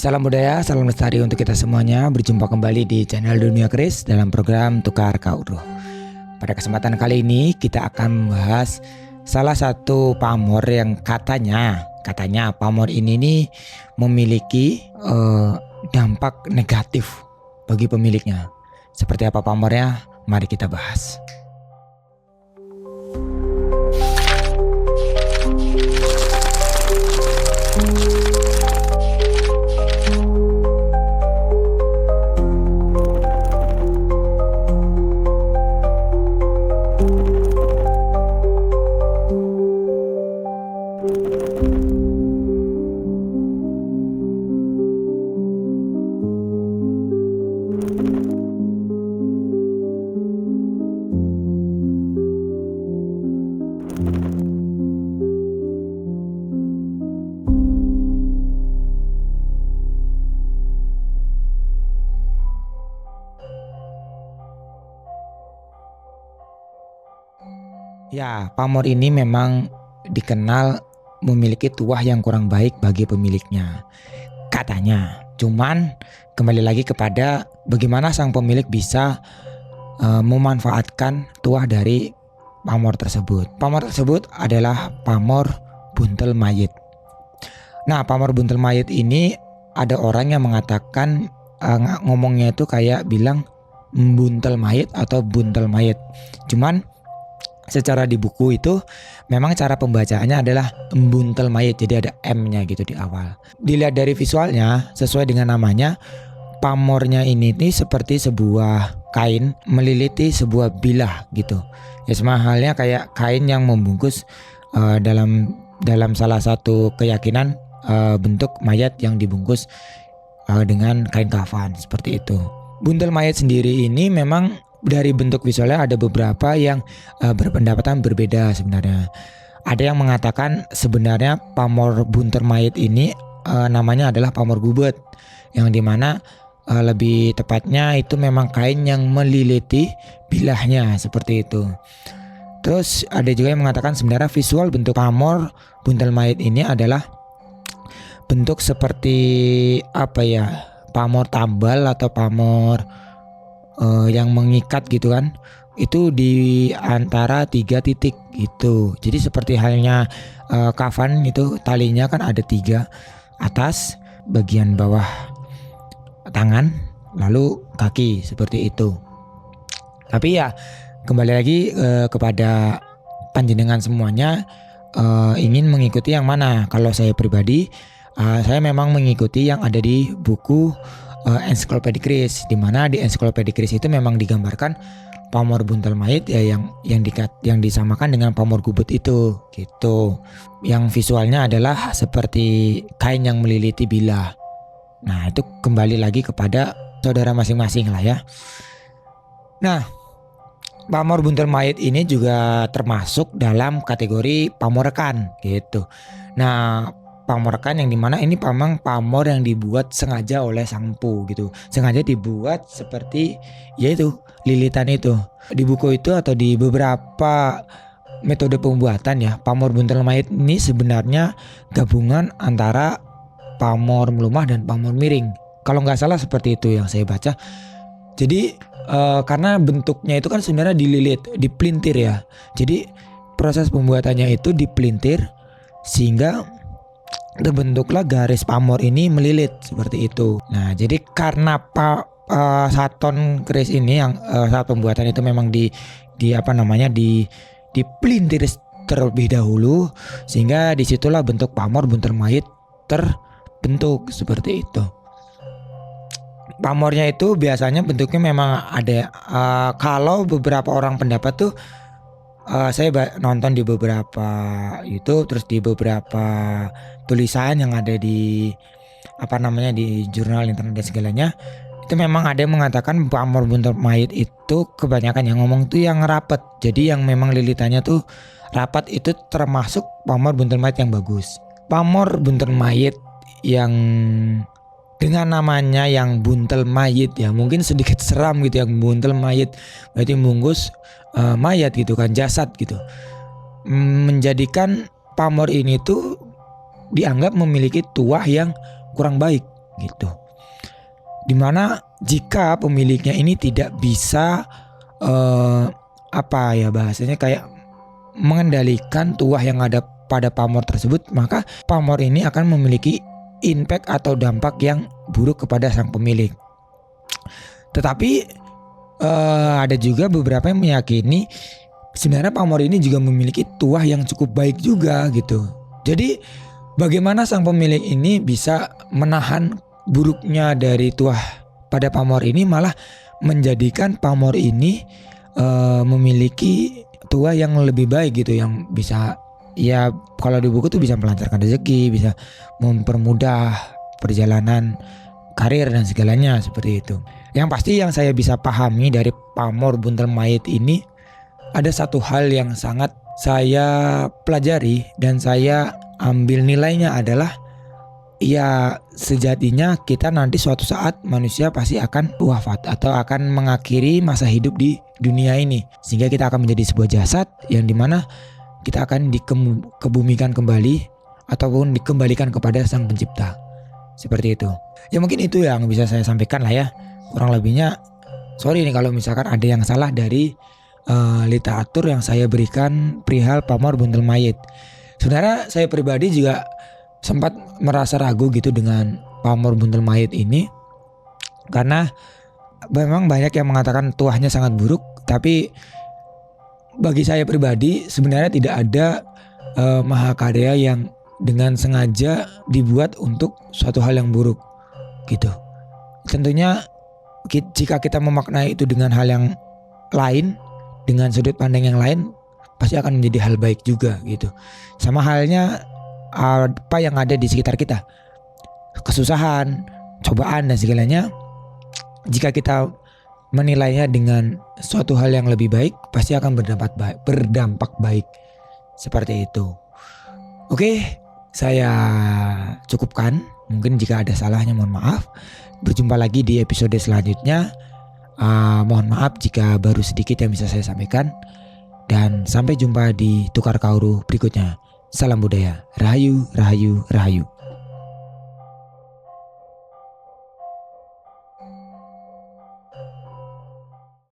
Salam budaya, salam lestari untuk kita semuanya. Berjumpa kembali di channel Dunia Keris dalam program Tukar Kauro. Pada kesempatan kali ini kita akan membahas salah satu pamor yang katanya pamor ini nih memiliki dampak negatif bagi pemiliknya. Seperti apa pamornya? Mari kita bahas. Ya, pamor ini memang dikenal memiliki tuah yang kurang baik bagi pemiliknya. Katanya, cuman kembali lagi kepada bagaimana sang pemilik bisa memanfaatkan tuah dari pamor tersebut. Pamor tersebut adalah pamor buntel mayit. Nah, pamor buntel mayit ini ada orang yang mengatakan ngomongnya itu kayak bilang buntel mayit atau buntel mayit. Cuman secara di buku itu memang cara pembacaannya adalah buntel mayit, jadi ada M-nya gitu di awal. Dilihat dari visualnya sesuai dengan namanya, pamornya ini nih seperti sebuah kain meliliti sebuah bilah gitu. Ya sama halnya kayak kain yang membungkus dalam salah satu keyakinan bentuk mayat yang dibungkus dengan kain kafan seperti itu. Buntel mayat sendiri ini memang dari bentuk visualnya ada beberapa yang berpendapatan berbeda sebenarnya. Ada yang mengatakan sebenarnya pamor bunter mayit ini namanya adalah pamor gubet, yang dimana lebih tepatnya itu memang kain yang meliliti bilahnya seperti itu. Terus ada juga yang mengatakan sebenarnya visual bentuk pamor buntel mayit ini adalah bentuk seperti pamor tambal atau pamor yang mengikat gitu kan, itu di antara 3 titik gitu. Jadi seperti halnya kafan itu talinya kan ada 3, atas, bagian bawah tangan, lalu kaki seperti itu. Tapi ya kembali lagi kepada panjenengan semuanya ingin mengikuti yang mana. Kalau saya pribadi saya memang mengikuti yang ada di buku Ensiklopedia Keris, di mana di Ensiklopedia Keris itu memang digambarkan pamor buntel mayit ya yang disamakan dengan pamor gubet itu gitu. Yang visualnya adalah seperti kain yang meliliti bilah. Nah, itu kembali lagi kepada saudara masing-masing lah ya. Nah, pamor buntel mayit ini juga termasuk dalam kategori pamorekan gitu. Nah, pamorkan yang dimana ini memang pamor yang dibuat sengaja oleh sang empu gitu, sengaja dibuat seperti yaitu lilitan itu. Di buku itu atau di beberapa metode pembuatan ya, pamor buntel mayit ini sebenarnya gabungan antara pamor melumah dan pamor miring. Kalau nggak salah seperti itu yang saya baca. Jadi karena bentuknya itu kan sebenarnya dipelintir ya. Jadi proses pembuatannya itu dipelintir sehingga terbentuklah garis pamor ini melilit seperti itu. Nah, jadi karena saton keris ini yang saat pembuatan itu memang dipelintir terlebih dahulu, sehingga disitulah bentuk pamor buntel mayit terbentuk seperti itu. Pamornya itu biasanya bentuknya memang ada kalau beberapa orang pendapat tuh saya nonton di beberapa YouTube, terus di beberapa tulisan yang ada di di jurnal internet dan segalanya, itu memang ada yang mengatakan pamor buntel mayit itu kebanyakan yang ngomong tuh yang rapat. Jadi yang memang lilitannya tuh rapat itu termasuk pamor buntel mayit yang bagus. Pamor buntel mayit yang dengan namanya yang buntel mayit ya mungkin sedikit seram gitu, yang buntel mayit berarti membungkus mayat gitu kan, jasad gitu, menjadikan pamor ini tuh dianggap memiliki tuah yang kurang baik gitu. Dimana jika pemiliknya ini tidak bisa bahasanya kayak mengendalikan tuah yang ada pada pamor tersebut, maka pamor ini akan memiliki impact atau dampak yang buruk kepada sang pemilik. Tetapi ada juga beberapa yang meyakini sebenarnya pamor ini juga memiliki tuah yang cukup baik juga gitu. Jadi bagaimana sang pemilik ini bisa menahan buruknya dari tuah pada pamor ini, malah menjadikan pamor ini memiliki tuah yang lebih baik gitu, yang bisa, ya kalau di buku tuh bisa melancarkan rezeki, bisa mempermudah perjalanan karir dan segalanya seperti itu. Yang pasti yang saya bisa pahami dari pamor buntel mayit ini, ada satu hal yang sangat saya pelajari dan saya ambil nilainya adalah, ya sejatinya kita nanti suatu saat manusia pasti akan wafat atau akan mengakhiri masa hidup di dunia ini, sehingga kita akan menjadi sebuah jasad yang dimana kita akan dikebumikan kembali ataupun dikembalikan kepada sang pencipta. Seperti itu. Ya mungkin itu yang bisa saya sampaikan lah ya. Kurang lebihnya sorry nih kalau misalkan ada yang salah dari literatur yang saya berikan perihal pamor buntel mayit. Sebenarnya saya pribadi juga sempat merasa ragu gitu dengan pamor buntel mayit ini, karena memang banyak yang mengatakan tuahnya sangat buruk. Tapi bagi saya pribadi sebenarnya tidak ada mahakarya yang dengan sengaja dibuat untuk suatu hal yang buruk gitu. Tentunya jika kita memaknai itu dengan hal yang lain, dengan sudut pandang yang lain, pasti akan menjadi hal baik juga gitu. Sama halnya apa yang ada di sekitar kita, kesusahan, cobaan dan segalanya, jika kita menilainya dengan suatu hal yang lebih baik, pasti akan berdampak baik. Seperti itu. Oke, saya cukupkan. Mungkin jika ada salahnya mohon maaf. Berjumpa lagi di episode selanjutnya. Mohon maaf jika baru sedikit yang bisa saya sampaikan. Dan sampai jumpa di Tukar Kauru berikutnya. Salam budaya. Rahayu, rahayu, rahayu.